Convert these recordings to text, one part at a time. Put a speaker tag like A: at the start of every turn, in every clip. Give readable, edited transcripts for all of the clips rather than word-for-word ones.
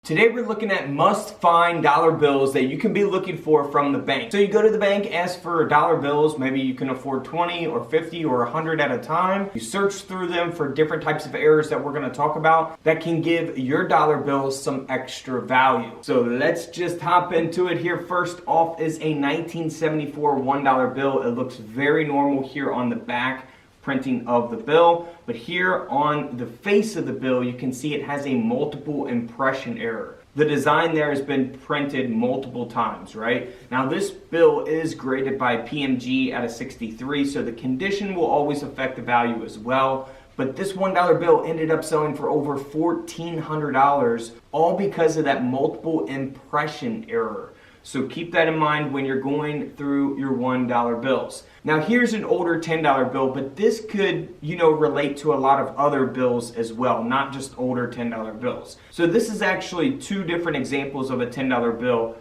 A: Today we're looking at must-find dollar bills that you can be looking for from the bank. So you go to the bank, ask for dollar bills, maybe you can afford 20 or 50 or 100 at a time. You search through them for different types of errors that we're going to talk about that can give your dollar bills some extra value. So let's just hop into it here. First off is a 1974 $1 bill. It looks very normal here on the back printing of the bill, but here on the face of the bill you can see it has a multiple impression error. The design there has been printed multiple times, right? Now this bill is graded by PMG at a 63, so the condition will always affect the value as well. But this $1 bill ended up selling for over $1,400, all because of that multiple impression error. So keep that in mind when you're going through your $1 bills. Now here's an older $10 bill, but this could, relate to a lot of other bills as well, not just older $10 bills. So this is actually two different examples of a $10 bill.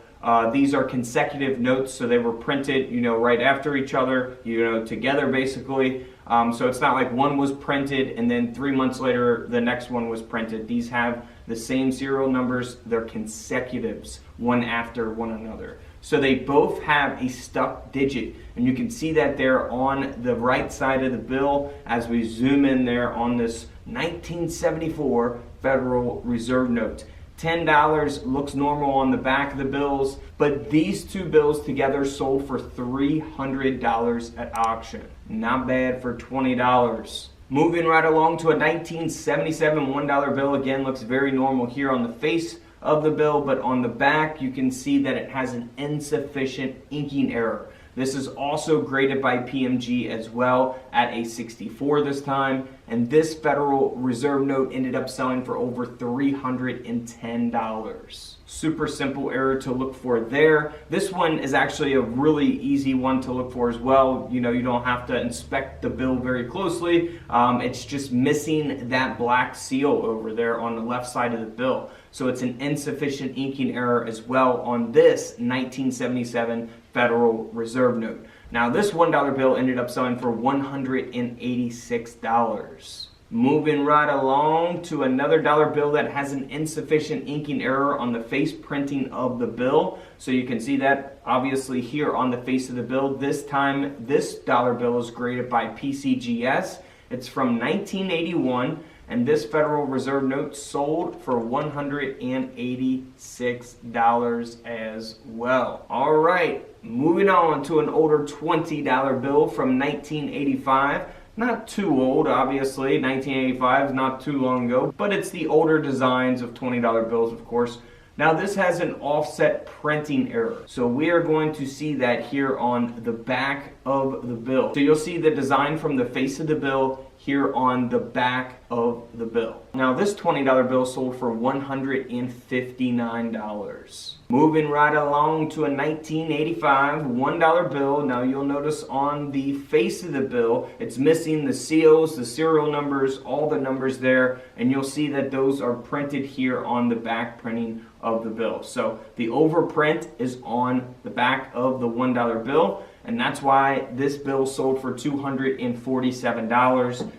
A: These are consecutive notes, so they were printed, right after each other, together basically. So it's not like one was printed and then 3 months later the next one was printed. These have the same serial numbers. They're consecutives, one after one another. So they both have a stuck digit, and you can see that there on the right side of the bill as we zoom in there on this 1974 Federal Reserve note. $10 looks normal on the back of the bills, but these two bills together sold for $300 at auction. Not bad for $20. Moving right along to a 1977 $1 bill. Again, looks very normal here on the face of the bill, but on the back you can see that it has an insufficient inking error. This is also graded by PMG as well at a 64 this time, and this Federal Reserve note ended up selling for over $310. Super simple error to look for there. This one is actually a really easy one to look for as well. You don't have to inspect the bill very closely. It's just missing that black seal over there on the left side of the bill. So it's an insufficient inking error as well on this 1977 Federal Reserve note. Now this $1 bill ended up selling for $186. Moving right along to another dollar bill that has an insufficient inking error on the face printing of the bill. So you can see that obviously here on the face of the bill. This time this dollar bill is graded by PCGS. It's from 1981. And this Federal Reserve note sold for $186 as well. All right, moving on to an older $20 bill from 1985. Not too old, obviously. 1985 is not too long ago, but it's the older designs of $20 bills, of course. Now this has an offset printing error. So we are going to see that here on the back of the bill. So you'll see the design from the face of the bill here on the back of the bill. Now this $20 bill sold for $159. Moving right along to a 1985 $1 bill. Now you'll notice on the face of the bill, it's missing the seals, the serial numbers, all the numbers there, and you'll see that those are printed here on the back printing of the bill. So the overprint is on the back of the $1 bill, and that's why this bill sold for $247.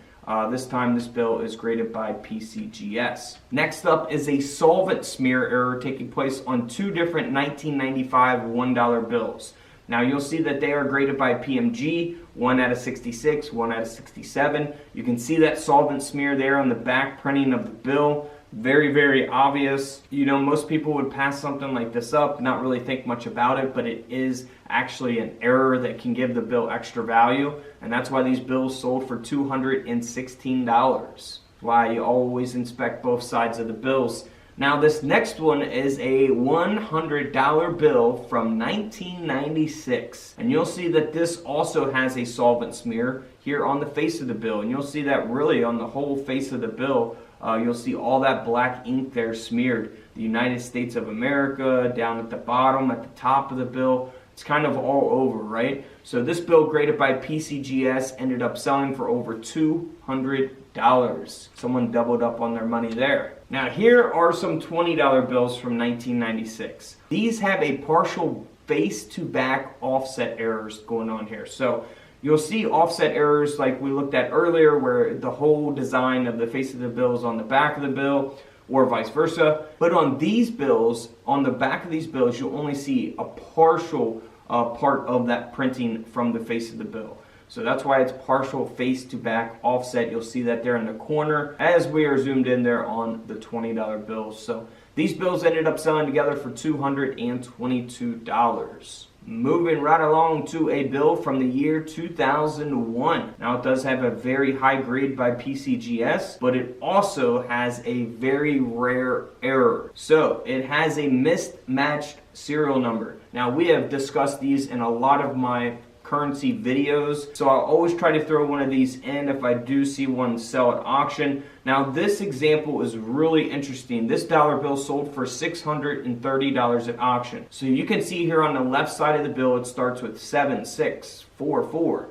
A: This time this bill is graded by PCGS. Next up is a solvent smear error taking place on two different 1995 $1 bills. Now you'll see that they are graded by PMG, one out of 66, one out of 67. You can see that solvent smear there on the back printing of the bill. Very, very obvious. Most people would pass something like this up, not really think much about it, but it is actually an error that can give the bill extra value, and that's why these bills sold for $216. Why you always inspect both sides of the bills. Now this next one is a $100 bill from 1996, and you'll see that this also has a solvent smear here on the face of the bill, and you'll see that really on the whole face of the bill. You'll see all that black ink there smeared. The United States of America down at the bottom, at the top of the bill. It's kind of all over, right? So this bill graded by PCGS ended up selling for over $200. Someone doubled up on their money there. Now here are some $20 bills from 1996. These have a partial face to back offset errors going on here. So You'll see offset errors like we looked at earlier where the whole design of the face of the bill is on the back of the bill. or vice versa. But on these bills, on the back of these bills, you'll only see a partial part of that printing from the face of the bill. So that's why it's partial face to back offset. You'll see that there in the corner as we are zoomed in there on the $20 bills. So these bills ended up selling together for $222. Moving right along to a bill from the year 2001. Now it does have a very high grade by PCGS, but it also has a very rare error. So it has a mismatched serial number. Now we have discussed these in a lot of my currency videos, so I'll always try to throw one of these in if I do see one sell at auction. Now this example is really interesting. This dollar bill sold for $630 at auction. So you can see here on the left side of the bill it starts with 7644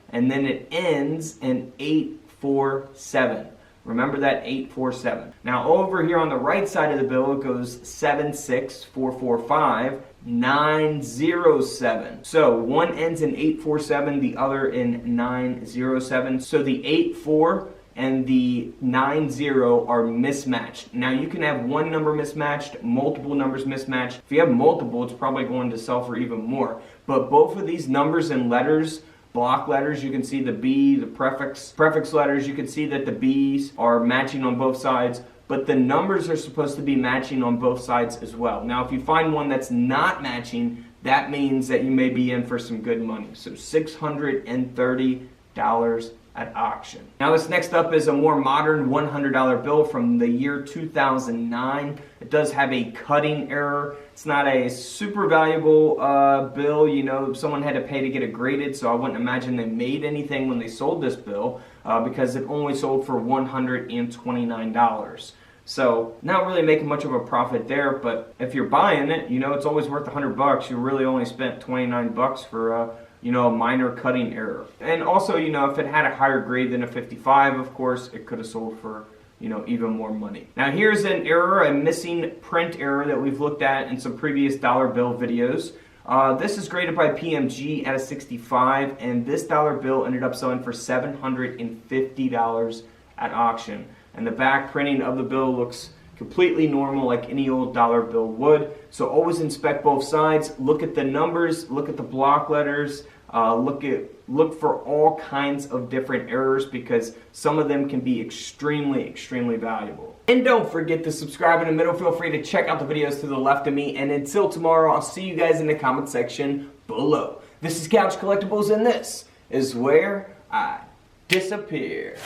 A: and then it ends in 847. Remember that 847. Now over here on the right side of the bill it goes 76445 907. So one ends in 847, the other in 907. So the 84 and the 90 are mismatched. Now you can have one number mismatched, multiple numbers mismatched. If you have multiple, it's probably going to sell for even more. But both of these numbers and letters, block letters, you can see the B, the prefix letters, you can see that the B's are matching on both sides. But the numbers are supposed to be matching on both sides as well. Now, if you find one that's not matching, that means that you may be in for some good money. So $630 at auction. Now, this next up is a more modern $100 bill from the year 2009. It does have a cutting error. It's not a super valuable bill. You know, someone had to pay to get it graded, so I wouldn't imagine they made anything when they sold this bill because it only sold for $129. So not really making much of a profit there, but if you're buying it, you know, it's always worth $100. You really only spent $29 for you know, a minor cutting error. And also, you know, if it had a higher grade than a 55, of course, it could have sold for, you know, even more money. Now here's an error, a missing print error that we've looked at in some previous dollar bill videos. This is graded by PMG at a 65, and this dollar bill ended up selling for $750 at auction. And the back printing of the bill looks completely normal like any old dollar bill would. So always inspect both sides, look at the numbers, look at the block letters, look for all kinds of different errors because some of them can be extremely valuable. And don't forget to subscribe in the middle. Feel free to check out the videos to the left of me. And until tomorrow, I'll see you guys in the comment section below. This is Couch Collectibles, and this is where I disappear.